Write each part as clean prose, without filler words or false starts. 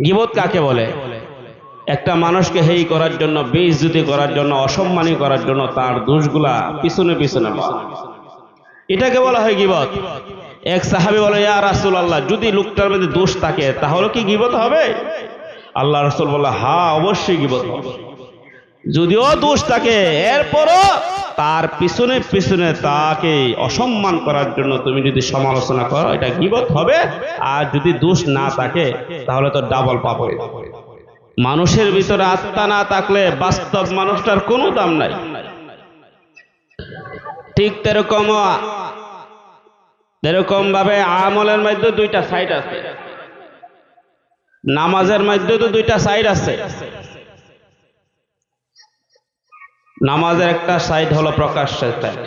গীবত কাকে বলে? একটা মানুষকে হেই করার জন্য, বেইজ্জতি করার জন্য, অসম্মানী করার জন্য তার দোষগুলা পিছনে পিছনে বলা, এটাকে বলা হয় গীবত। এক সাহাবী বলে, ইয়া রাসূলুল্লাহ, যদি লোকটার মধ্যে দোষ থাকে তাহলে কি গীবত হবে? আল্লাহ রাসূল বলে, হ্যাঁ অবশ্যই গীবত হবে। যদিও দোষ থাকে, এরপরও তার পিছনে পিছনে তাকে অসম্মান করার জন্য তুমি যদি সমালোচনা করো, এটা গীবত হবে। আর যদি দোষ না থাকে তাহলে তো ডাবল পাপ হয়ে যাবে। মানুষের ভিতরে আত্মা না থাকলে বাস্তব মানুষটার কোনো দাম নাই। ঠিক এরকম ভাবে আমলের মধ্যে দুইটা সাইড আছে, নামাজের মধ্যে তো দুইটা সাইড আছে। নামাজের একটা সাইড হলো প্রকাশ্যের সাইড,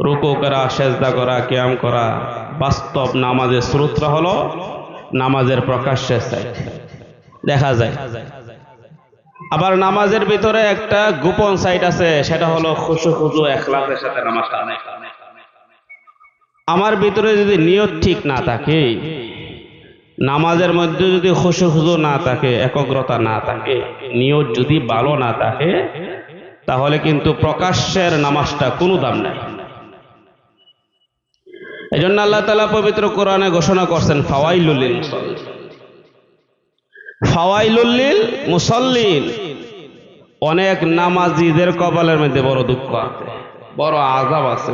রুকু করা, সেজদা করা, কিয়াম করা। বাস্তব নামাজের সূত্র হলো নামাজের প্রকাশ্যের সাইড, দেখা যায়। আবার নামাজের ভিতরে একটা গোপন সাইড আছে, সেটা হলো খুশু খুজু ইখলাসের সাথে নামাজটা আদায় করা। আমার ভিতরে যদি নিয়ত ঠিক না থাকে, নামাজের মধ্যে যদি খুশু খুজু না থাকে, একাগ্রতা না থাকে, নিয়ত যদি ভালো না থাকে, তাহলে কিন্তু প্রকাশ্যের নামাজটা কোনো দাম নাই। এজন্য আল্লাহ তাআলা পবিত্র কোরআনে ঘোষণা করছেন, ফাওয়াইলুল লিল মুসাল্লিন, ফাওয়াইলুল লিল মুসাল্লিন। অনেক নামাজীদের কপালের মধ্যে বড় দুঃখ আছে, বড় আযাব আছে।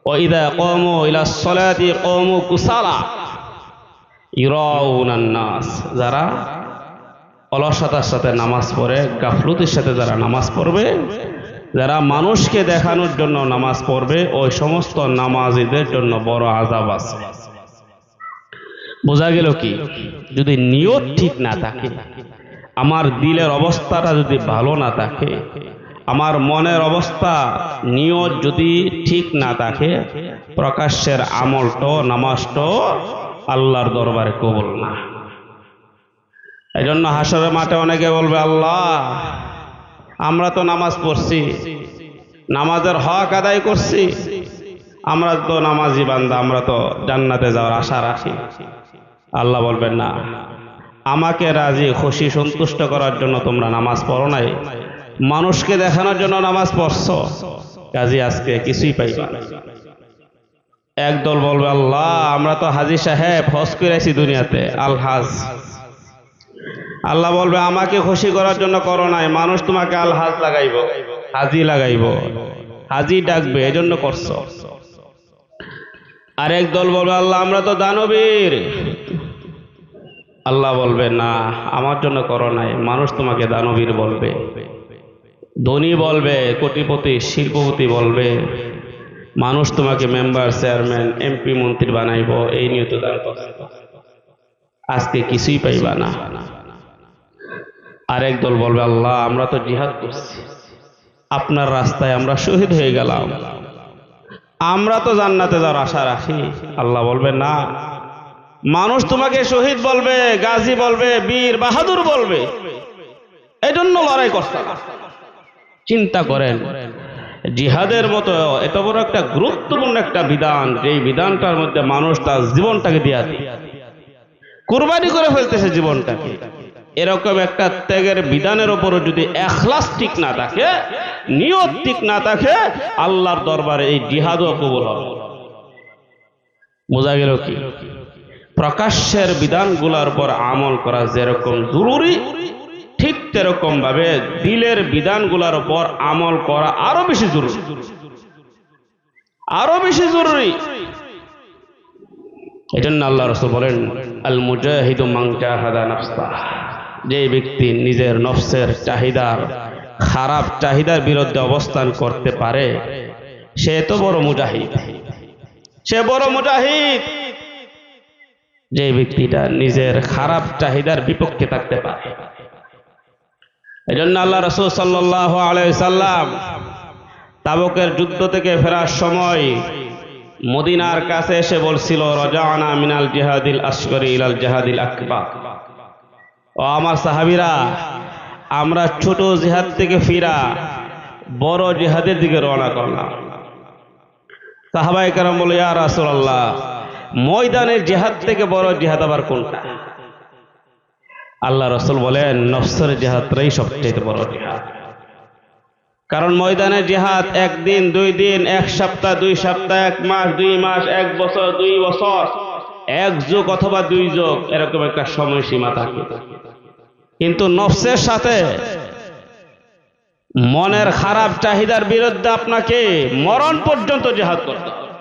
ওয়া ইযা ক্বামু ইলাস সালাতি ক্বামু কুসালা ইরাউনান নাস, যারা অলসতার সাথে নামাজ পড়ে, গাফলতির সাথে যারা নামাজ পড়বে, যারা মানুষকে দেখানোর জন্য নামাজ পড়বে, ওই সমস্ত নামাজীদের জন্য বড় আযাব আছে। বোঝা গেল কি? যদি নিয়ত ঠিক না থাকে, আমার দিলের অবস্থাটা যদি ভালো না থাকে, আমার মনের অবস্থা, নিয়ত যদি ঠিক না থাকে, প্রকাশ্যের আমলটো নামাজটো আল্লাহর দরবারে কবুল না। এই জন্য হাসরের মাঠে অনেকে বলবে, আল্লাহ আমরা তো নামাজ পড়ছি, নামাজের হক আদায় করছি, আমরা তো নামাজি বান্দা, আমরা তো জান্নাতে যাওয়ার আশা রাখি। আল্লাহ বলবেন, না, আমাকে রাজি খুশি সন্তুষ্ট করার জন্য তোমরা নামাজ পড়ো নাই, মানুষকে দেখানোর জন্য নামাজ পড়ছো, কাজী আজকে কিছুই পাইবা না। একদল বলবে, আল্লাহ আমরা তো হাজী সাহেব, হজ করে আইছি দুনিয়াতে, আল হাজ। আল্লাহ বলবে, আমাকে খুশি করার জন্য করো নাই, মানুষ তোমাকে আল হাজ লাগাইব, হাজি লাগাইব, হাজি ডাকবে, এজন্য করছো। আরেক দল বলবে, আল্লাহ আমরা তো দানবীর। আল্লাহ বলবে, না, আমার জন্য করো নাই, মানুষ তোমাকে দানবীর বলবে, ধনী বলবে, কোটিপতি শিল্পপতি বলবে, মানুষ তোমাকে মেম্বার, চেয়ারম্যান, এমপি, মন্ত্রী বানাইব, এই নিয়ে তো দান করছো, আজকে কিছুই পাইবা না। আরেক দল বলবে, আল্লাহ আমরা তো জিহাদ করছি, আপনার রাস্তায় আমরা শহীদ হয়ে গেলাম, আমরা তো জান্নাতে যাওয়ার আশা রাখি। আল্লাহ বলবে, না, মানুষ তোমাকে শহীদ বলবে, গাজী বলবে, বীর বাহাদুর বলবে, এই জন্য লড়াই করছে। চিন্তা করেন, জিহাদের মতো এত বড় একটা গুরুত্বপূর্ণ একটা বিধান, যেই বিধানটার মধ্যে মানুষ তার জীবনটাকে দিয়া কুরবানি করে ফেলতেছে জীবনটাকে, এরকম একটা ত্যাগের বিধানের উপরও যদি ইখলাস ঠিক না থাকে, নিয়ত ঠিক না থাকে, আল্লাহর দরবারে এই জিহাদও কবুল হবে। বোঝা গেল কি? প্রকাশ্যের বিধানগুলোর উপর আমল করা যেরকম জরুরি, ঠিক তেরকম ভাবে দিলের বিধানগুলোর উপর আমল করা আরো বেশি জরুরি, আরো বেশি জরুরি। এজন্য আল্লাহ রাসূল বলেন, আল মুজাহিদু মান জাহাদা নাফসা, যে ব্যক্তি নিজের নফসের চাহিদার, খারাপ চাহিদার বিরুদ্ধে অবস্থান করতে পারে, সে তো বড় মুজাহিদ, সে বড় মুজাহিদ। যে ব্যক্তিটা নিজের খারাপ চাহিদার বিপক্ষে থাকতে পারে। এজন্য আল্লাহ রাসূল সাল্লাল্লাহু আলাইহি সাল্লাম তাবুকের যুদ্ধ থেকে ফেরার সময় মদিনার কাছে এসে বলছিল, রাজানা মিনাল জিহাদিল আসগরি ইলাল জিহাদিল আকবার। ও আমার সাহাবীরা, আমরা ছোট জিহাদ থেকে ফিরা বড় জিহাদের দিকে রওনা করলাম। সাহাবায়ে কেরাম বলে, ইয়া রাসূলুল্লাহ, ময়দানের জিহাদ থেকে বড় জিহাদ আবার কোনটা? আল্লাহ রাসূল বলেন নফসের জিহাদটাই সবচেয়ে বড় জিহাদ। কারণ ময়দানে জিহাদ একদিন, 2 দিন, 1 সপ্তাহ, 2 সপ্তাহ, 1 মাস, 2 মাস, 1 বছর, 2 বছর, 1 যুগ অথবা 2 যুগ, এরকম একটা সময়সীমা থাকে। কিন্তু নফসের সাথে মনের খারাপ চাহিদার বিরুদ্ধে আপনাকে মরণ পর্যন্ত জিহাদ করতে হবে।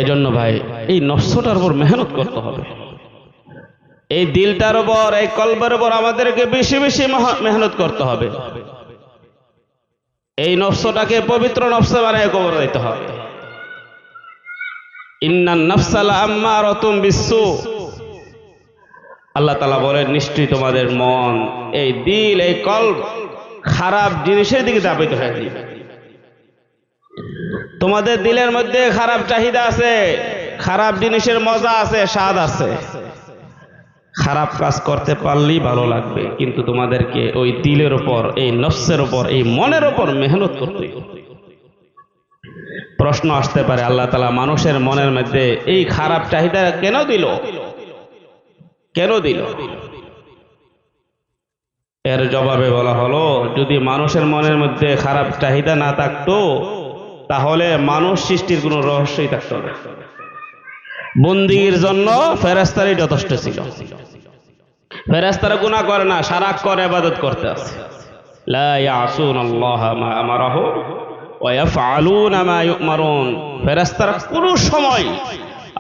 এজন্য ভাই এই নফসটার উপর মেহনত করতে হবে, এই দিলটার উপর, এই কলবের উপর আমাদেরকে বেশি বেশি মেহনত করতে হবে। এই নফসটাকে পবিত্র নফসে বানিয়ে কবর দিতে হবে। ইন্নান নাফসা লাআম্মারাতুম বিসসু, আল্লাহ তাআলা বলেন নিশ্চয়ই তোমাদের মন, এই দিল, এই কলব খারাপ জিনিসের দিকে ধাবিত হয়ে যাবে। তোমাদের দিলের মধ্যে খারাপ চাহিদা আছে, খারাপ জিনিসের মজা আছে, স্বাদ আছে। খারাপ কাজ করতে পারলেই ভালো লাগবে, কিন্তু তোমাদেরকে ওই দিলের উপর, এই নফসের উপর, এই মনের উপর মেহনত করতে হবে। প্রশ্ন আসতে পারে আল্লাহ তাআলা মানুষের মনের মধ্যে এই খারাপ চাহিদা কেন দিল? কেন দিল? এর জবাবে বলা হলো, যদি মানুষের মনের মধ্যে খারাপ চাহিদা না থাকতো তাহলে মানুষ সৃষ্টির কোনো রহস্যই থাকতো না। বন্দির জন্য ফেরেশতারই যথেষ্ট ছিল। ফেরেশতারা গুনাহ করে না, সারাক্ষণ ইবাদত করতে আছে। লা ইয়াসুনাল্লাহা মা আমারাহু ওয়া ইয়াফআলুনা মা ইউমারুন। ফেরেশতারা কোনো সময়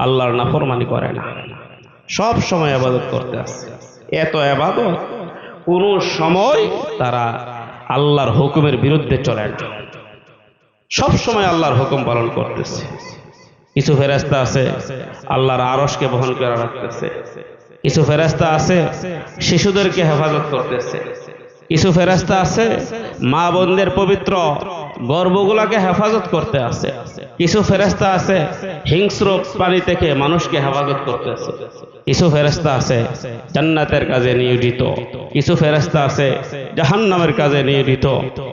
আল্লাহর নাফরমানি করে না, সব সময় ইবাদত করতে আছে। এত ইবাদত, কোনো সময় তারা আল্লাহর হুকুমের বিরুদ্ধে চলে না, সব সময় আল্লাহর হুকুম পালন করতেছে। কিছু ফেরেশতা আছে আল্লাহর আরশকে বহন করে রাখতেছে, কিছু ফেরেশতা আছে শিশুদেরকে হেফাজত করতেছে, কিছু ফেরেশতা আছে মা বোনদের পবিত্র গর্ভগুলাকে হেফাজত করতে আছে, কিছু ফেরেশতা আছে হিংস্র প্রাণী থেকে মানুষকে হেফাজত করতেছে, কিছু ফেরেশতা আছে জান্নাতের কাজে নিয়োজিত, কিছু ফেরেশতা আছে জাহান্নামের কাজে নিয়োজিত,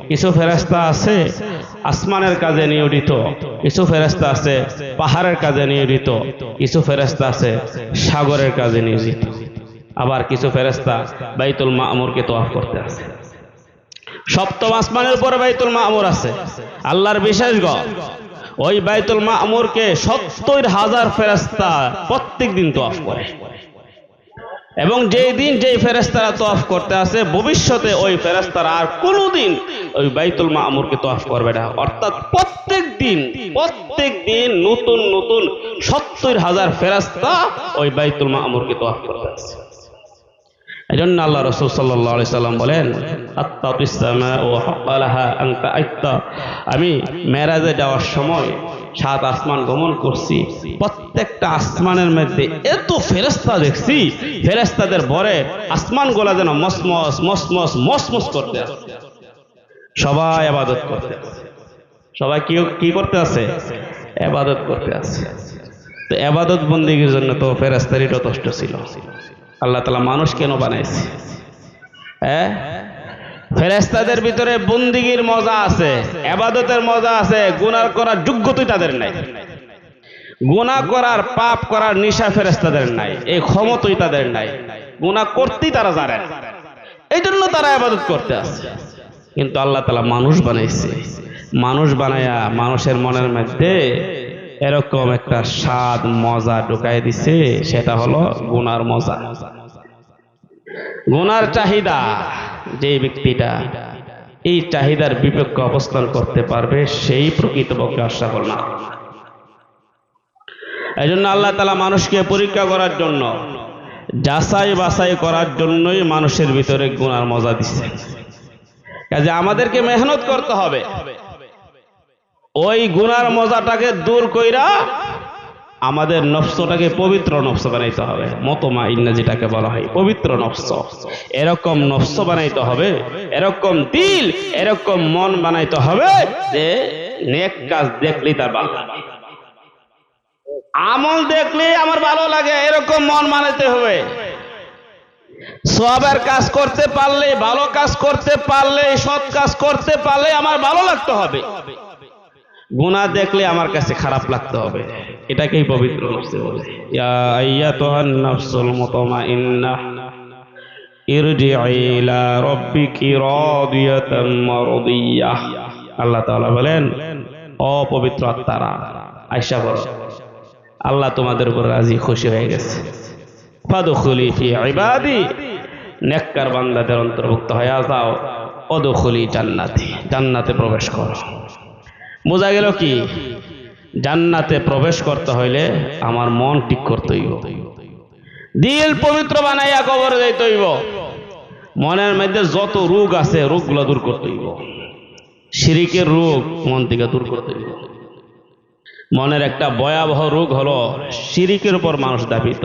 কিছু ফেরেশতা আছে আসমানের কাজে নিয়োজিত, কিছু ফেরেশতা আছে পাহাড়ের কাজে নিয়োজিত, কিছু ফেরেশতা আছে সাগরের কাজে নিয়োজিত, আবার কিছু ফেরেশতা বাইতুল মামুরকে তওয়াফ করতে আছে। সপ্তম আসমানের উপরে বাইতুল মামুর আছে, আল্লাহর বিশেষ ঘর। ওই বাইতুল মামুরকে ৭০,০০০ ফেরেশতা প্রত্যেক দিন তওয়াফ করে, এবং যেই দিন যেই ফেরেশতারা তওয়াফ করতে আছে ভবিষ্যতে ওই ফেরেশতারা আর কোনোদিন ওই বাইতুল মামুরকে তওয়াফ করবে না। অর্থাৎ প্রত্যেক দিন নতুন নতুন ৭০,০০০ ফেরেশতা ওই বাইতুল মামুরকে তওয়াফ করতে আছে। এজন্য আল্লাহ রাসূল সাল্লাল্লাহু আলাইহি সাল্লাম বলেন, আত্তাতুস সামাউ ওয়া হাক্কালাহা আন তাআত্তা। আমি মেরাজে যাওয়ার সময় 7 আসমান ভ্রমণ করছি, প্রত্যেকটা আসমানের মধ্যে এত ফেরেশতা দেখছি, ফেরেশতাদের ভরে আসমানগুলো যেন মসমস মসমস মসমস করতে আছে। সবাই ইবাদত করতে আছে, সবাই কি করতে আছে? ইবাদত করতে আছে। তো ইবাদত বন্দেগীর জন্য তো ফেরেশতারই যথেষ্ট ছিল। আল্লাহ তাআলা মানুষ কেন বানাইছে? ফেরেশতাদের ভিতরে বন্দেগীর মজা আছে, ইবাদতের মজা আছে, গুনাহ করার যোগ্যতাই তাদের নাই। গুনাহ করার, পাপ করার নিশা ফেরেশতাদের নাই, এই ক্ষমতাই তাদের নাই। গুনাহ করতেই তারা জানে না, এই জন্য তারা ইবাদত করতে আছে। কিন্তু আল্লাহ তাআলা মানুষ বানাইছে, মানুষ বানায়া মানুষের মনের মধ্যে এরকম একটা স্বাদ মজা ঢুকাই দিছে, সেটা হলো গুনার মজা, গুনার চাহিদা। যে ব্যক্তিটা এই চাহিদার বিপক্ষে অবস্থান করতে পারবে সেই প্রকৃতপক্ষে আশরাফুল মাখলুক। এই জন্য আল্লাহ তাআলা মানুষকে পরীক্ষা করার জন্য, যাচাই বাছাই করার জন্যই মানুষের ভিতরে গুনার মজা দিচ্ছে। কাজে আমাদেরকে মেহনত করতে হবে ওই গুনার মজাটাকে দূর কইরা আমাদের নফসটাকে পবিত্র নফস বানাইতে হবে। মুতমাইন্না যেটাকে বলা হয় পবিত্র নফস, এরকম নফস বানাইতে হবে, এরকম দিল, এরকম মন বানাইতে হবে যে নেক কাজ দেখলেই তার ভালো লাগে, আমল দেখলেই আমার ভালো লাগে, এরকম মন বানাইতে হবে। সওয়াবের কাজ করতে পারলে, ভালো কাজ করতে পারলে, সৎ কাজ করতে পারলে আমার ভালো লাগতে হবে, গুনাহ দেখলে আমার কাছে খারাপ লাগতে হবে। এটাকেই পবিত্র নফস বলে। ইয়া আইয়াতুহান নাফসুল মুতমাইন্নাহ ইরজিই ইলা রাব্বিকি রাদিয়াতাম মারদিয়াহ। আল্লাহ তাআলা বলেন, অপবিত্র আত্মারা আয়েশা বলো, আল্লাহ তোমাদের উপর রাজি খুশি হয়ে গেছে। ফাদখুলি ফি ইবাদি, নেককার বান্দাদের অন্তর্ভুক্ত হয়ে যাও। অদখুলি জান্নাতি, জান্নাতে প্রবেশ করো। বোঝা গেল কি, জান্নাতে প্রবেশ করতে হইলে আমার মন ঠিক করতে হইব, দিল পবিত্র বানাইয়া কবরে যাইতে হইব, মনের মধ্যে যত রোগ আছে রোগগুলো দূর করতে হইব, শিরিকের রোগ মন থেকে দূর করতে হইব। মনের একটা ভয়াবহ রোগ হলো শিরিকের উপর মানুষ দাবিত,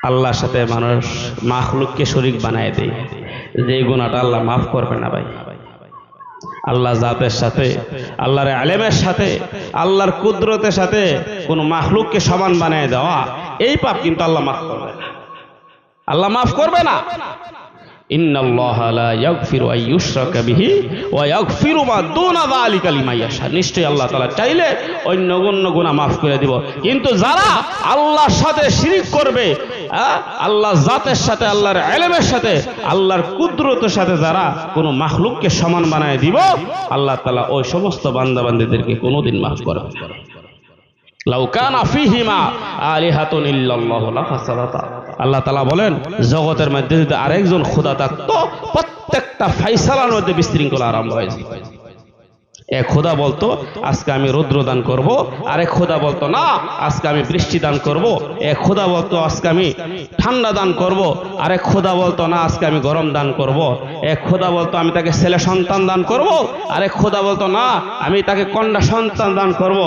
আল্লাহর সাথে মানুষ মাখলুককে শরীক বানায় দেয়, যে গুনাহটা আল্লাহ মাফ করবে না ভাই। আল্লাহ জাতের সাথে, আল্লাহর আলেমের সাথে, আল্লাহর কুদরতের সাথে কোন মাখলুককে সমান বানায় দেওয়া, এই পাপ কিন্তু আল্লাহ মাফ করবে না, আল্লাহ মাফ করবে না। ইন্নাল্লাহা লা ইয়াগফিরু আন ইউশরাকা বিহি ওয়া ইয়াগফিরু মা দুনা যালিকা লিমান ইয়াশা। নিশ্চয়ই আল্লাহ তাআলা চাইলে অন্য গুনাহ মাফ করে দিব, কিন্তু যারা আল্লাহর সাথে শিরিক করবে, আল্লাহর জাতের সাথে, আল্লাহর ইলমের সাথে, আল্লাহর কুদরতের সাথে যারা কোনো মাখলুককে সমান বানায় দিব, আল্লাহ তাআলা ওই সমস্ত বান্দা বান্দীদেরকে কোনোদিন মাফ করবে না। লাউ কানা ফীহিমা আলিহাতুন ইল্লাল্লাহু লাফাসাদাতা। আল্লাহ তাআলা বলেন, জগতের মধ্যে যদি আরেকজন খোদা থাকতো, প্রত্যেকটা ফায়সালার মধ্যে বিশৃঙ্খলা আরম্ভ হয়ে যেত। এক খোদা বলতো আজকে আমি রৌদ্র দান করব, আরেক খোদা বলতো না আজকে আমি বৃষ্টি দান করব, এক খোদা বলতো আজকে আমি ঠান্ডা দান করব, আরেক খোদা বলতো না আজকে আমি গরম দান করব, এক খোদা বলতো আমি তাকে ছেলে সন্তান দান করব, আরেক খোদা বলতো না আমি তাকে কন্যা সন্তান দান করব,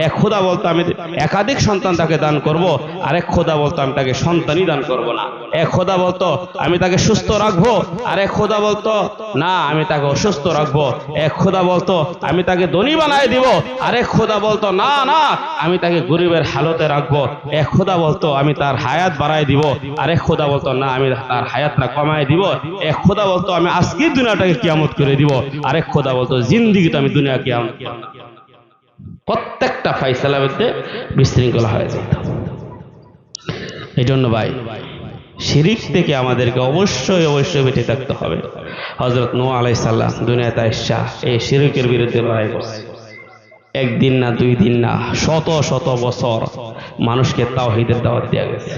এক খোদা বলতো আমি একাধিক সন্তান তাকে দান করব, আরেক খোদা বলতো আমি তাকে সন্তানই দান করব না, এক খোদা বলতো আমি তাকে সুস্থ রাখবো, আরেক খোদা বলতো না আমি তাকে অসুস্থ রাখবো, এক খোদা বলতো আমি তাকে ধনী বানায় দিব, আরেক খোদা বলতো না না আমি তাকে গরিবের হালতে রাখবো, এক খোদা বলতো আমি তার হায়াত বাড়ায় দিব, আরেক খোদা বলতো না আমি তার হায়াতটা কমায় দিব, এক খোদা বলতো আমি আজকের দুনিয়াটাকে কিয়ামত করে দিব, আরেক খোদা বলতো জিন্দেগিতে আমি দুনিয়া কিয়ামত। প্রত্যেকটা ফায়সালার মধ্যে বিশৃঙ্খলা হয়ে যেত। এই জন্য ভাই, শিরিক থেকে আমাদেরকে অবশ্যই অবশ্যই বেঁচে থাকতে হবে। হযরত নূহ আলাইহিস সালাম দুনিয়াতে আইসা এই শিরিকের বিরুদ্ধে লড়াই করছে। একদিন না, দুই দিন না, শত শত বছর মানুষকে তাওহীদের দাওয়াত দেয়া গেছে।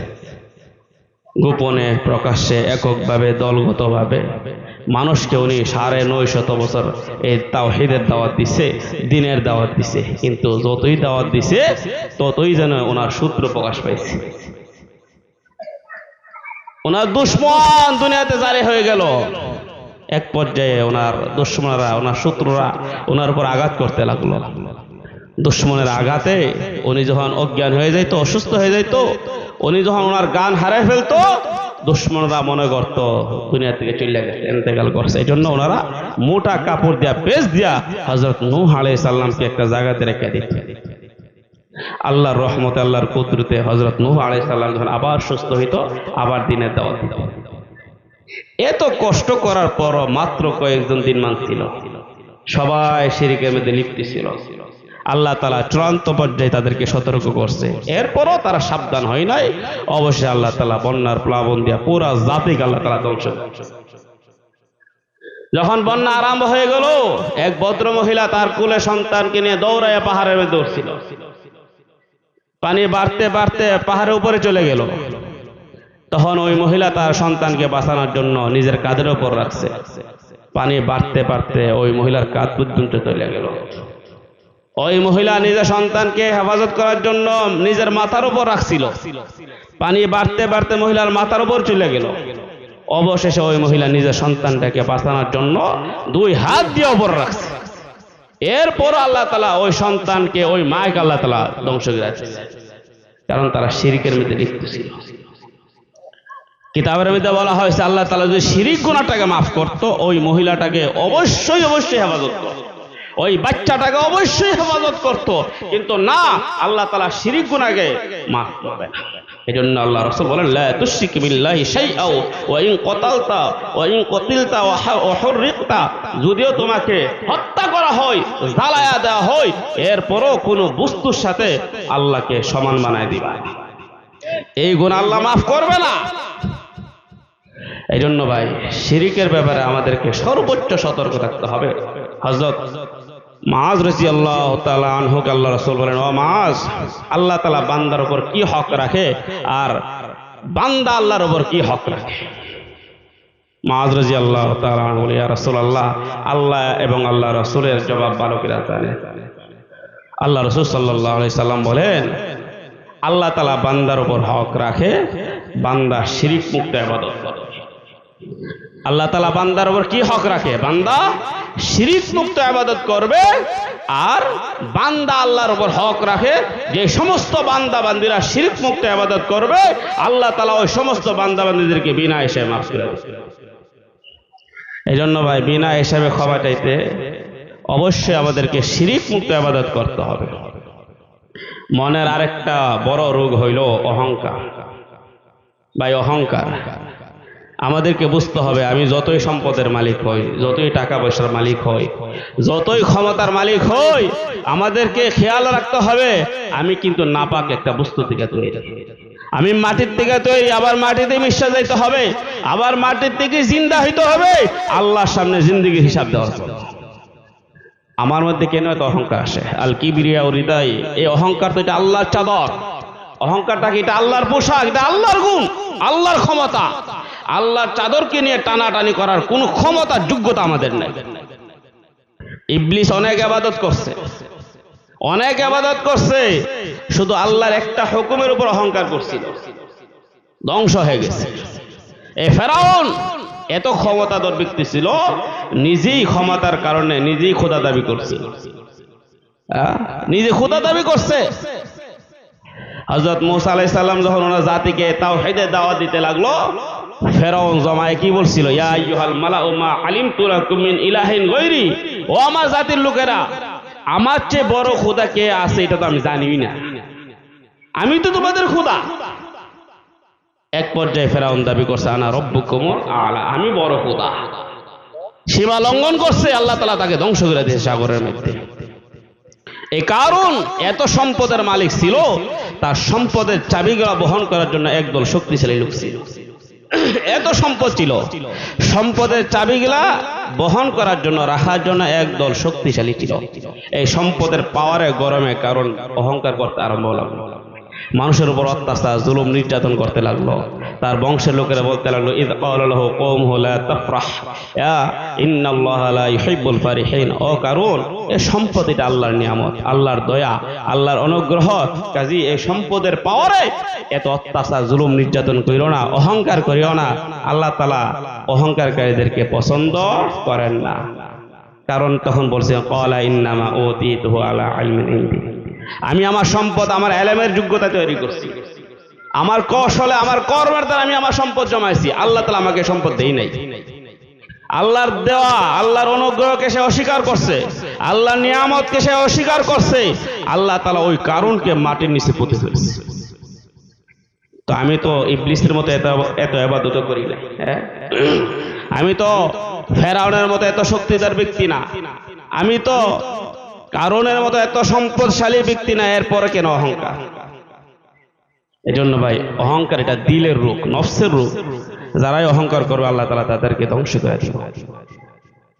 গোপনে, প্রকাশ্যে, এককভাবে, দলগতভাবে মানুষকে উনি ৯৫০ বছর এই তাওহীদের দাওয়াত দিছে, দ্বীনের দাওয়াত দিছে। কিন্তু যতই দাওয়াত দিছে ততই যেন ওনার সূত্র প্রকাশ পাইছে। ওনার দুশ্মন দুনিয়াতে জারি হয়ে গেল। এক পর্যায়ে ওনার দুশ্মনরা, ওনার শত্রুরা ওনার উপর আঘাত করতে লাগলো। দুশ্মনের আঘাতে উনি যখন অজ্ঞান হয়ে যাইতো, অসুস্থ হয়ে যাইতো, উনি যখন ওনার জ্ঞান হারায় ফেলতো, দুশ্মনরা মনে করতো দুনিয়া থেকে চলে গেছে, ইন্তেকাল করছে। এই জন্য ওনারা মোটা কাপড় দিয়া, পেঁচ দিয়া হযরত নূহ আলাইহিস সালামকে একটা জায়গাতে রেখে দিত। আল্লাহর রহমতে, আল্লাহর কুদরতে হযরত নূহ আলাইহিস সালাম যখন আবার সুস্থ হইতো, আবার দ্বীনের দাওয়াত দিত। এত কষ্ট করার পর মাত্র কয়েকজন দ্বীনমান ছিল, সবাই শিরকের মধ্যে লিপ্ত ছিল। আল্লাহ তাআলা চূড়ান্ত পর্যায়ে তাদেরকে সতর্ক করছে, এরপরও তারা সাবধান হয় নাই। অবশ্যই আল্লাহ তাআলা বন্যার প্লাবন দিয়া পুরা জাতিকে আল্লাহ তাআলা ধ্বংস করছে। যখন বন্যা আরম্ভ হয়ে গেল, এক ভদ্র মহিলা তার কোলে সন্তানকে নিয়ে দৌড়াইয়া পাহাড়ের মধ্যে উঠছিল। পানি বাড়তে বাড়তে পাহাড়ের উপরে চলে গেল। তখন ওই মহিলা তার সন্তানকে বাঁচানোর জন্য নিজের কাঁধের উপর রাখছে। পানি বাড়তে বাড়তে ওই মহিলার কাঁধ পর্যন্ত চলে গেল। ওই মহিলা নিজের সন্তানকে হেফাজত করার জন্য নিজের মাথার উপর রাখছিল। পানি বাড়তে বাড়তে মহিলার মাথার উপর চলে গেল। অবশেষে ওই মহিলা নিজের সন্তানটাকে বাঁচানোর জন্য দুই হাত দিয়ে উপর রাখছে। এরপর আল্লাহ তাআলা ওই সন্তানকে, ওই মাকে আল্লাহ তাআলা ধ্বংস করে দিয়েছে, কারণ তারা শিরকের মধ্যে লিপ্ত ছিল। কিতাবের মধ্যে বলা হয়েছে আল্লাহ তাআলা যদি শিরক গুনাহটাকে মাফ করত, ওই মহিলাটাকে অবশ্যই অবশ্যই হেফাজত করত, ওই বাচ্চাটাকে অবশ্যই হেফাজত করত। কিন্তু না, আল্লাহ তাআলা শিরক গুনাহকে মাফ করবে না। এজন্য আল্লাহ রাসূল বলেন, লা তুশরিক বিল্লাহি শাইআও ওয়া ইন কতালতা ওয়া ইন কতিলতা ওয়া হুররিকতা, যদিও তোমাকে হত্যা করা হয় জ্বালায়া দেওয়া হয়, এরপরও কোনো বস্তুর সাথে আল্লাহকে সমান বানায় দিবা, এই গুনাহ আল্লাহ মাফ করবে না। এই জন্য ভাই শিরিকের ব্যাপারে আমাদেরকে সর্বোচ্চ সতর্ক থাকতে হবে। হযরত মুআয রাদিয়াল্লাহু তাআলা আনহু আল্লাহ রাসূল বলেন, ও মুআয, আল্লাহ তাআলা বান্দার উপর কি হক রাখে আর বান্দা আল্লাহর উপর কি হক রাখে? মুআয রাদিয়াল্লাহু তাআলা আনহু বলেন, ইয়া রাসূলুল্লাহ, আল্লাহ এবং আল্লাহ রাসূলের জবাব ভালো করে জানে। আল্লাহ রাসূল সাল্লাল্লাহু আলাইহি সাল্লাম বলেন, আল্লাহ তাআলা বান্দার উপর হক রাখে, বান্দা শিরিক মুক্ত ইবাদত করে। আল্লাহ তাআলা বান্দার উপর কি হক রাখে? বান্দা শিরিক মুক্ত ইবাদত করবে, আর বান্দা আল্লাহর উপর হক রাখে যে সমস্ত বান্দা বান্দীরা শিরিক মুক্ত ইবাদত করবে, আল্লাহ তাআলা ওই সমস্ত বান্দা বান্দীদেরকে বিনা হিসাবে মাফ করে দেবে। এই জন্য ভাই বিনা হিসাবে ক্ষমা চাইতে অবশ্যই আমাদেরকে শিরিক মুক্ত ইবাদত করতে হবে। মনের আরেকটা বড় রোগ হইল অহংকার। ভাই অহংকার আমাদেরকে বুঝতে হবে, আমি যতই সম্পদের মালিক হই, যতই টাকা পয়সার মালিক হই, যতই ক্ষমতার মালিক হই, আমাদেরকে খেয়াল রাখতে হবে আমি কিন্তু নাপাক একটা বস্তু থেকে তৈরি। আমি মাটির থেকে তৈরি, আবার মাটিতে মিশে যাইতে হবে, আবার মাটির থেকে জিন্দা হইতে হবে, আল্লাহর সামনে জিন্দেগির হিসাব দেওয়া হবে। আমার মধ্যে কেন এত অহংকার আসে? আল কিবরিয়া ও হৃদয়, এই অহংকার তো এটা আল্লাহর চাদর। অহংকারটা কি? এটা আল্লাহর পোশাক, এটা আল্লাহর গুণ, আল্লাহর ক্ষমতা। আল্লাহর চাদরকে নিয়ে টানাটানি করার কোনো ক্ষমতা যোগ্যতা আমাদের নাই। ইবলিস অনেক ইবাদত করছে, অনেক ইবাদত করছে, শুধু আল্লাহর একটা হুকুমের উপর অহংকার করছিল, ধ্বংস হয়ে গেছে। এই ফেরাউন এত ক্ষমতাধর ব্যক্তি ছিল, নিজেই ক্ষমতার কারণে নিজেই খোদা দাবি করছিল, নিজে খোদা দাবি করছে। হযরত মূসা আলাইহিস সালাম যখন ওনার জাতিকে তাওহীদের দাওয়াত দিতে লাগলো, ফেরাউন জমায়ে কি বলছিল? ইয়া আইয়ুহাল মালাউ মা আলিমতু লাকুম মিন ইলাহিন গায়রি, ও আমার জাতির লোকেরা, আমার চেয়ে বড় খোদা কে আছে এটা তো আমি জানিই না, আমি তো তোমাদের খোদা। এক পর্যায়ে ফেরাউন দাবি করছে আনা রব্বুকুমুল আলা, আমি বড় খোদা। সীমা লঙ্ঘন করছে, আল্লাহ তাআলা তাকে ধ্বংস করে দিয়েছে সাগরের মধ্যে। এই কারণ এত সম্পদের মালিক ছিল, তার সম্পদের চাবিগুলো বহন করার জন্য একদল শক্তিশালী লোক ছিল। এত সম্পদ ছিল, সম্পদের চাবিগুলা বহন করার জন্য, রাখার জন্য একদল শক্তিশালী ছিল। এই সম্পদের পাওয়ারে গরমে কারণ অহংকার করতে আরম্ভ লাগলো, মানুষের উপর অত্যাচার জুলুম নির্যাতন করতে লাগলো। তার বংশের লোকেরা বলতে লাগলো, ইয ক্বালা লাহু কওমুহু লা তাফরাহ ইয়া ইন্নাল্লাহা লা ইউহিব্বুল ফারিহিন। ও কারণ এই সম্পদ এটা আল্লাহর নিয়ামত, আল্লাহর দয়া, আল্লাহর অনুগ্রহ, কাজী এই সম্পদের পাওয়ারে এত অত্যাচার জুলুম নির্যাতন করিও না, অহংকার করিও না। আল্লাহ তাআলা অহংকারকারীদেরকে পছন্দ করেন না। কারণ তখন বলছে ক্বালা ইন্নামা উতীতুহু আলা ইলমিন ইনদি, আমি আমার সম্পদ আমার ইলমের যোগ্যতা তৈরি করছি, আমার কৌশলে আমার কর্মের দ্বারা আমি আমার সম্পদ জমাইছি। আল্লাহ তাআলা আমাকে সম্পদ দেই নাই। আল্লাহর দেওয়া, আল্লাহর অনুগ্রহকে সে অস্বীকার করছে, আল্লাহর নিয়ামতকে সে অস্বীকার করছে। আল্লাহ তাআলা ওই কারণকে মাটির নিচে পুঁতে ফেলেছে। তো আমি তো ইবলিসের মতো এত ইবাদত করি না, আমি তো ফেরাউনের মতো এত শক্তিধর ব্যক্তি না, আমি তো কারণের মতো এত সম্পদশালী ব্যক্তি না, এরপরে কেন অহংকার? এজন্য ভাই অহংকার এটা দিলের রোগ, নফসের রোগ। যারাই অহংকার করবে আল্লাহ তাআলা তাদেরকে ধ্বংস করে দিবে।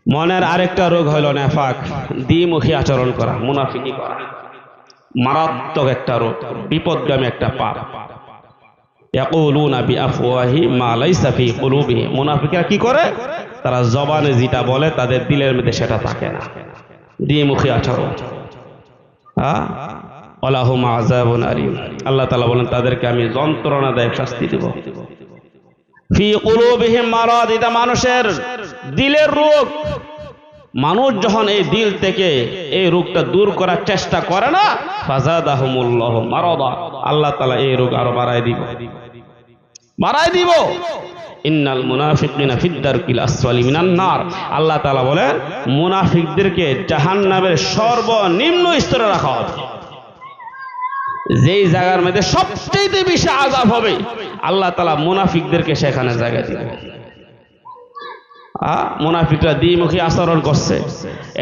মনের আরেকটা রোগ হলো নেফাক, দ্বিমুখী আচরণ করা, মুনাফিকি করা, মারাত্মক একটা রোগ, বিপদগামী একটা পাপ। ইয়াকুলুনা বিআফওয়াহি মা লাইসা ফি কুলুবিহিম, মুনাফিকরা কি করে? তারা জবানে যেটা বলে তাদের দিলের মধ্যে সেটা থাকে না, দ্বিমুখী আচরণ। ওয়ালাহুম আযাবুন আলীম, আল্লাহ তাআলা বলেন তাদেরকে আমি যন্ত্রণাদায়ক শাস্তি দেব। ফি কুলুবিহিম মারাদ, এটা মানুষের দিলের রোগ। মানুষ যখন এই দিল থেকে এই রোগটা দূর করার চেষ্টা করে না, ফাযাদাহুমুল্লাহু মারাদা, আল্লাহ তাআলা এই রোগ আরো বাড়ায় দিব। ইন্নাল মুনাফিকিনা ফিদ দারকিল আসফালি মিনান নার, আল্লাহ তাআলা বলেন মুনাফিকদেরকে জাহান্নামের সর্বনিম্ন স্তরে রাখা হবে। যেই জায়গার মধ্যে সবচেয়ে বেশি আযাব হবে, আল্লাহ তাআলা মুনাফিকদেরকে সেখানে জায়গা দিবেন। মুনাফিকরা দ্বিমুখী আচরণ করছে।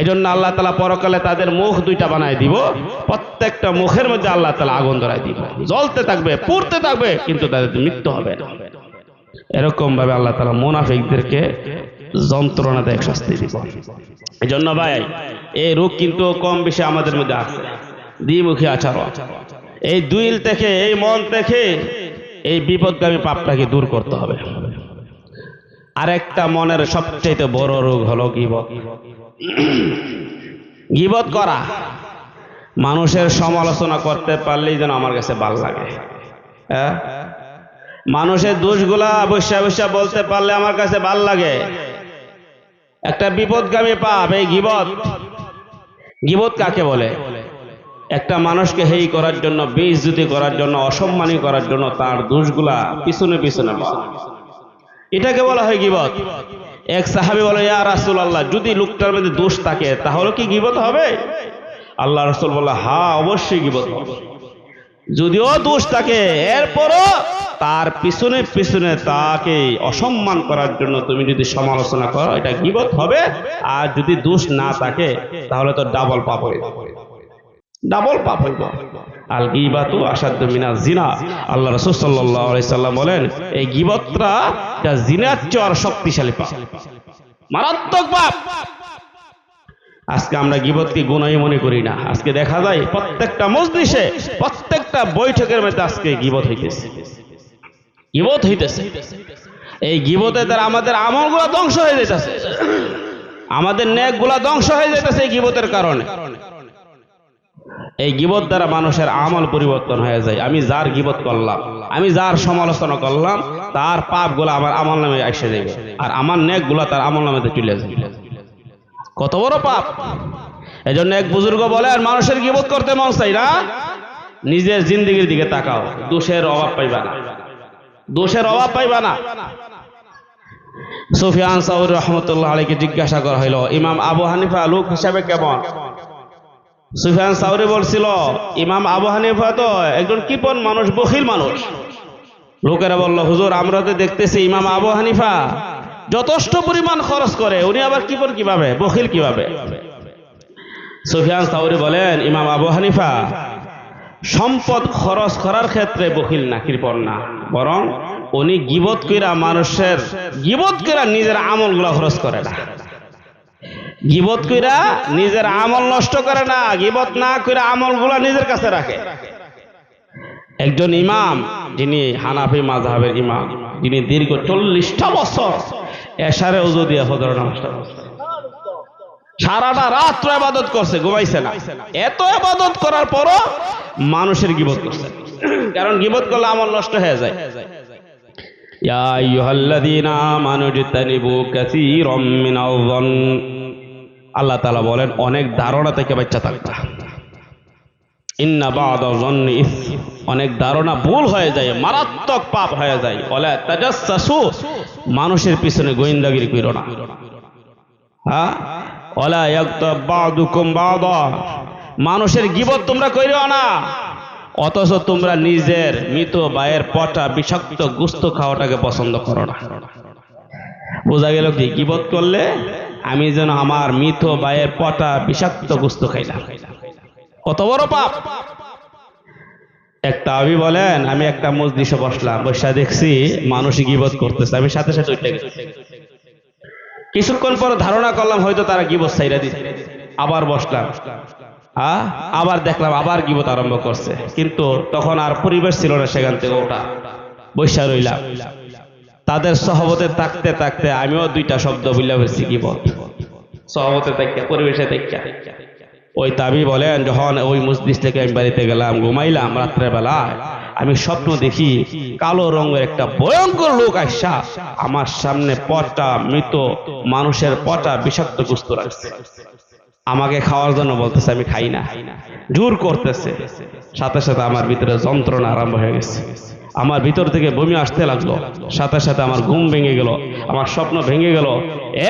এই জন্য আল্লাহ তাআলা পরকালে তাদের মুখ দুইটা বানায় দিব, প্রত্যেকটা মুখের মধ্যে আল্লাহ তাআলা আগুন ধরায় দিব, জ্বলতে থাকবে, পুড়তে থাকবে, কিন্তু তাদের মৃত্যু হবে না। এরকম ভাবে আল্লাহ তাআলা মুনাফিকদেরকে যন্ত্রণাদায়ক শাস্তি দিব। এই জন্য ভাই এই রোগ কিন্তু কম বেশি আমাদের মধ্যে আছে, দ্বিমুখী আচরণ। এই দিল থেকে, এই মন থেকে এই বিপদগামী পাপটাকে দূর করতে হবে। আরেকটা মনের সবচেয়ে বড় রোগ হলো গীবত। গীবত করা, মানুষের সমালোচনা করতে পারলেই যেন আমার কাছে ভালো লাগে। মানুষের দোষগুলা অবশ্যই অবশ্যই বলতে পারলে আমার কাছে ভালো লাগে। একটা বিপদগামী পাপ এই গীবত। গীবত কাকে বলে? একটা মানুষকে হেই করার জন্য, বেইজ্জতি করার জন্য, অসম্মানী করার জন্য তার দোষগুলা পিছনে পিছনে বলা, এটাকে বলা হয় গীবত। এক সাহাবী বলে, ইয়া রাসূলুল্লাহ, যদি লোকটার মধ্যে দোষ থাকে তাহলে কি গীবত হবে? আল্লাহ রাসূল বলে, হ্যাঁ অবশ্যই গীবত হবে। যদিও দোষ থাকে, এরপরও তার পিছনে পিছনে তাকে অসম্মান করার জন্য তুমি যদি সমালোচনা করো, এটা গীবত হবে। আর যদি দোষ না থাকে তাহলে তো ডাবল পাপ হয়ে যাবে, ডাবল পাপ হইব। আল গীবাতু আশাদ্দু মিনাজ জিনা। আল্লাহ রাসূল সাল্লাল্লাহু আলাইহি সাল্লাম বলেন, এই গীবতটা জিনার চেয়ে আরো শক্তিশালী পাপ, মারাত্মক পাপ। আজকে আমরা গীবতকে গুনাহ মনে করি না। আজকে দেখা যায় প্রত্যেকটা মজলিসে, প্রত্যেকটা বৈঠকের মধ্যে আজকে গীবত হইতেছে, গীবত হইতেছে। এই গীবতের দ্বারা আমাদের আমলগুলো ধ্বংস হয়ে যাইতেছে, আমাদের নেকগুলো ধ্বংস হয়ে যাইতেছে এই গীবতের কারণে। এই গীবত দ্বারা মানুষের আমল পরিবর্তন হয়ে যায়। আমি যার গীবত করলাম, আমি যার সমালোচনা করলাম, তার পাপগুলো আমার আমল নামে এসে যাবে, আর আমার নেকগুলো তার আমল নামেতে চলে যাবে। কত বড় পাপ! এই জন্য এক বুজুর্গ বলেন, মানুষের গীবত করতে মন চাই না, নিজের জিন্দেগির দিকে তাকাও, দোষের অভাব পাইবা না, দোষের অভাব পাইবা না। সুফিয়ান সাউরি রাহমাতুল্লাহ আলাইহি জিজ্ঞাসা করা হইল, ইমাম আবু হানিফা লোক হিসাবে কেমন? সুফিয়ান সাউরি বলছিল, ইমাম আবু হানিফা তো একজন কৃপণ মানুষ, বখিল মানুষ। লোকেরা বলল, হুজুর আমরা তো দেখতেছি ইমাম আবু হানিফা যথেষ্ট পরিমাণ খরচ করে, উনি আবার কৃপণ কিভাবে, বখিল কিভাবে? সুফিয়ান সাউরি বলেন, ইমাম আবু হানিফা সম্পদ খরচ করার ক্ষেত্রে বখিল না, কৃপণ না, বরং উনি গীবত কইরা মানুষের গীবত কইরা নিজের আমলগুলো খরচ করে না, গীবত কইরা নিজের আমল নষ্ট করে না, গীবত না কইরা আমলগুলো নিজের কাছে রাখে। একজন ইমাম, যিনি হানাফি মাযহাবের ইমাম, যিনি দীর্ঘ 40টা বছর এশারে ওযু দিয়ে ফজর নামাজটা সারাটা রাত ইবাদত করছে, ঘুমাইছে না। এত ইবাদত করার পরও মানুষের গীবত করছে, কারণ গীবত করলে আমল নষ্ট হয়ে যায়। ইয়া আইয়ুহাল্লাযীনা আমানু ইজতানিবু কাসীরাম মিনাল যন। আল্লাহ তাআলা বলেন, অনেক ধারণা থেকে বাঁচা থাকবা। ইন্না বা'দা যন্নি ইসম, অনেক ধারণা ভুল হয়ে যায়, মারাত্মক পাপ হয়ে যায়। ওয়ালা তাজাসসু, মানুষের পিছনে গোয়েন্দাগিরি কইরো না। ওয়ালা ইয়াগতাব বা'দুকুম বা'দা, মানুষের গীবত তোমরা কইরো না, অথচ তোমরা নিজের মৃত ভাইয়ের পচা বিষাক্ত গোশত খাওয়াটাকে পছন্দ করো না। বোঝা গেল কি, গীবত করলে আমি যেন আমার মৃত ভাইয়ের পচা বিষাক্ত গোশত খাইলাম, কত বড় পাপ। এক তাবি বলেন, আমি একটা মজলিসে বসলাম, বসে দেখছি মানুষ গীবত করতেছে, আমি সাথে সাথে উঠে গেছি। কিছুক্ষণ পর ধারণা করলাম হয়তো তারা গীবত ছাইরা দিচ্ছে, আবার বসলাম, আবার দেখলাম আবার গীবত আরম্ভ করছে, কিন্তু তখন আর পরিবেশ ছিল না সেখান থেকে ওটা, বসে রইলাম। তাদের সহবতে থাকতে থাকতে আমিও দুইটা শব্দ বললাম, হয়েছি গীবত, সহবতে থাকতে, পরিবেশে থাকতে। ওই তাবি বলেন, যখন ওই মজলিস থেকে আমি বাড়িতে গেলাম, ঘুমাইলাম, রাত্রেবেলায় আমি স্বপ্ন দেখি কালো রঙের একটা ভয়ঙ্কর লোক আইসা আমার সামনে পচা মৃত মানুষের পচা বিষাক্ত গোশত রাখছে, আমাকে খাওয়ার জন্য বলতেছে, আমি খাই না, জোর করতেছে। সাথে সাথে আমার ভিতরে যন্ত্রণা আরম্ভ হয়ে গেছে, আমার ভিতর থেকে বমি আসতে লাগলো, সাথে সাথে আমার ঘুম ভেঙে গেল, আমার স্বপ্ন ভেঙে গেল।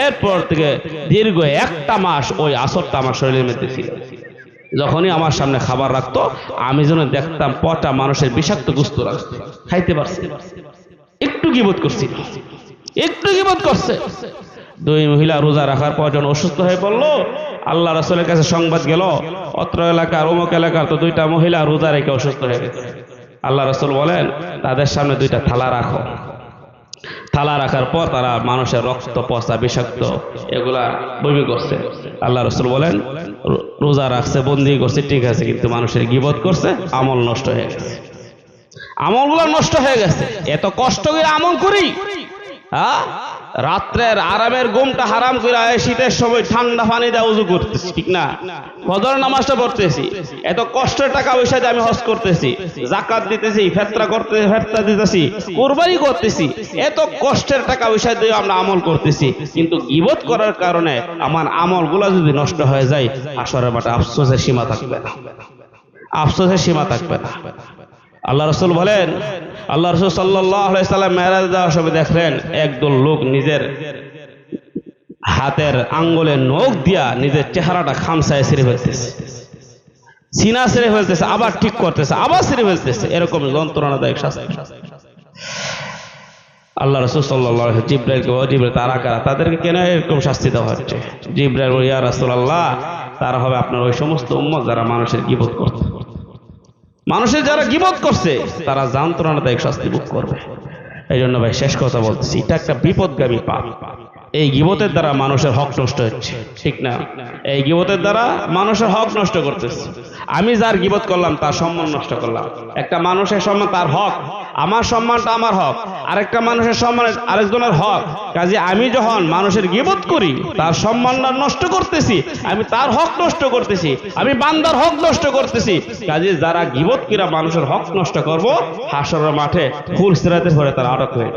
এরপর থেকে দীর্ঘ একটা মাস ওই আসরটা আমার শরীরের মধ্যে ছিল। যখনই আমার সামনে খাবার রাখতো, আমি যেন দেখতাম পচা মানুষের বিষাক্ত গোশত রাখছে, খাইতে পারছি। একটু গীবত করছি, একটু গীবত করছে, দুই মহিলা রোজা রাখার পর যখন অসুস্থ হয়ে পড়লো, আল্লাহ রাসূলের কাছে সংবাদ গেল, অত্র এলাকার অমুক এলাকার তো দুইটা মহিলা রোজা রেখে অসুস্থ হয়ে গেছে। আল্লাহ রাসূল বলেন, তাদের সামনে দুইটা থালা রাখো। থালা রাখার পর তারা মানুষের রক্ত, পচা, বিষাক্ত এগুলা বমি করছে। আল্লাহ রাসূল বলেন, রোজা রাখছে, বন্দি করছে, ঠিক আছে, কিন্তু মানুষের গীবত করছে, আমল নষ্ট হয়ে গেছে, আমলগুলো নষ্ট হয়ে গেছে। এত কষ্ট করে আমল করি, রাত্রের আরামের ঘুমটা হারাম করে শীতের সময় ঠান্ডা পানি দিয়ে উযু করতেছি, ঠিক না, ফজর নামাজটা পড়তেছি, এত কষ্টের টাকা পয়সা দিয়ে আমি হজ করতেছি, যাকাত দিতেছি, ফেতরা দিতেছি, কুরবানি করতেছি, এত কষ্টের টাকা পয়সা দিয়ে আমরা আমল করতেছি, কিন্তু গীবত করার কারণে আমার আমলগুলো যদি নষ্ট হয়ে যায়, হাশরের মাঠে আফসোসের সীমা থাকবে না, আফসোসের সীমা থাকবে না। আল্লাহ রাসূল বলেন, আল্লাহ রাসূল সাল্লাল্লাহু আলাইহি সাল্লাম মেরাজ যাওয়ার সময় দেখলেন একদল লোক নিজের হাতের আঙ্গুলের নখ দিয়া নিজের চেহারাটা খামসায় ছিঁড়ে ফেলতেছে, সিনা ছিঁড়ে ফেলতেছে, আবার ঠিক করতেছে, আবার ছিঁড়ে ফেলতেছে, এরকম যন্ত্রণাদায়ক শাস্তি। আল্লাহ রাসূল সাল্লাল্লাহু আলাইহি ওয়াসাল্লাম জিবরাইলকে বলেন, জিবরাইল তারা কারা, তাদেরকে কেন এরকম শাস্তি দেওয়া হচ্ছে? জিবরাইল বলে, ইয়া রাসূলুল্লাহ, তারা হবে আপনার ওই সমস্ত উম্মত যারা মানুষের গীবত করত, মানুষের যারা গীবত করছে তারা যন্ত্রণাদায়ক শাস্তি ভোগ করবে। এই জন্য ভাই শেষ কথা বলতেছি, এটা একটা বিপদগামী পাপ। এই গীবতের দ্বারা মানুষের হক নষ্ট হচ্ছে, ঠিক না, এই গীবতের দ্বারা মানুষের হক নষ্ট করতেছে। আমি যার গীবত করলাম তার সম্মান নষ্ট করলাম। একটা মানুষের সম্মান তার হক, আমার সম্মানটা আমার হক, আরেকটা মানুষের সম্মান আরেকজনের হক। কাজে আমি যখন মানুষের গীবত করি তার সম্মানটা নষ্ট করতেছি, আমি তার হক নষ্ট করতেছি, আমি বান্দার হক নষ্ট করতেছি। কাজে যারা গীবত কিরা মানুষের হক নষ্ট করব, হাশরের মাঠে ফুল সিরাতের পরে তারা আটক হয়ে।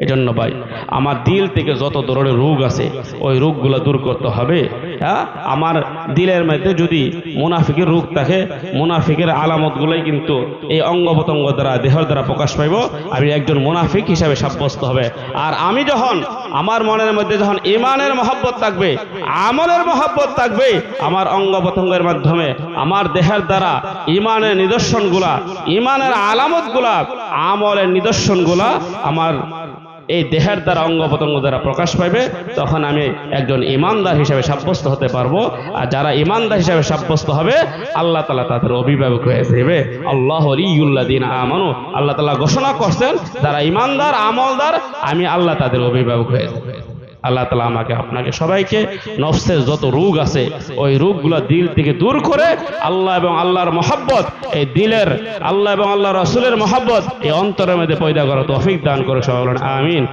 এই জন্য ভাই আমার দিল থেকে যত ধরনের রোগ আছে ওই রোগগুলো দূর করতে হবে। হ্যাঁ, আমার দিলের মধ্যে যদি মুনাফিকের রোগ থাকে, মুনাফিকের আলামতগুলোই কিন্তু এই অঙ্গ প্রত্যঙ্গ দ্বারা, দেহের দ্বারা প্রকাশ পাইব, আমি একজন মুনাফিক হিসাবে সাব্যস্ত হবে। আর আমি যখন আমার মনের মধ্যে যখন ঈমানের মহব্বত থাকবে, আমলের মহব্বত থাকবে, আমার অঙ্গ প্রত্যঙ্গের মাধ্যমে আমার দেহের দ্বারা ঈমানের নিদর্শনগুলা, ঈমানের আলামতগুলা, আমলের নিদর্শনগুলা আমার এই দেহের দ্বারা, অঙ্গ প্রত্যঙ্গ দ্বারা প্রকাশ পাইবে, তখন আমি একজন ইমানদার হিসাবে সাব্যস্ত হতে পারবো। আর যারা ইমানদার হিসাবে সাব্যস্ত হবে, আল্লাহ তাআলা তাদের অভিভাবক হয়ে যাবে। আল্লাহু ওয়ালিয়ুল্লাযিনা আমানু, আল্লাহ তাআলা ঘোষণা করছেন যারা ইমানদার, আমলদার, আমি আল্লাহ তাদের অভিভাবক হয়ে যাব। আল্লাহ তাআলা আমাকে আপনাকে সবাইকে নফসের যত রোগ আছে ওই রোগগুলো দিল থেকে দূর করে আল্লাহ এবং আল্লাহর মহব্বত, এই দিলের আল্লাহ এবং আল্লাহ রাসূলের মহব্বত এই অন্তরের মধ্যে পয়দা করার তৌফিক দান করে। সবাই বলেন আমিন।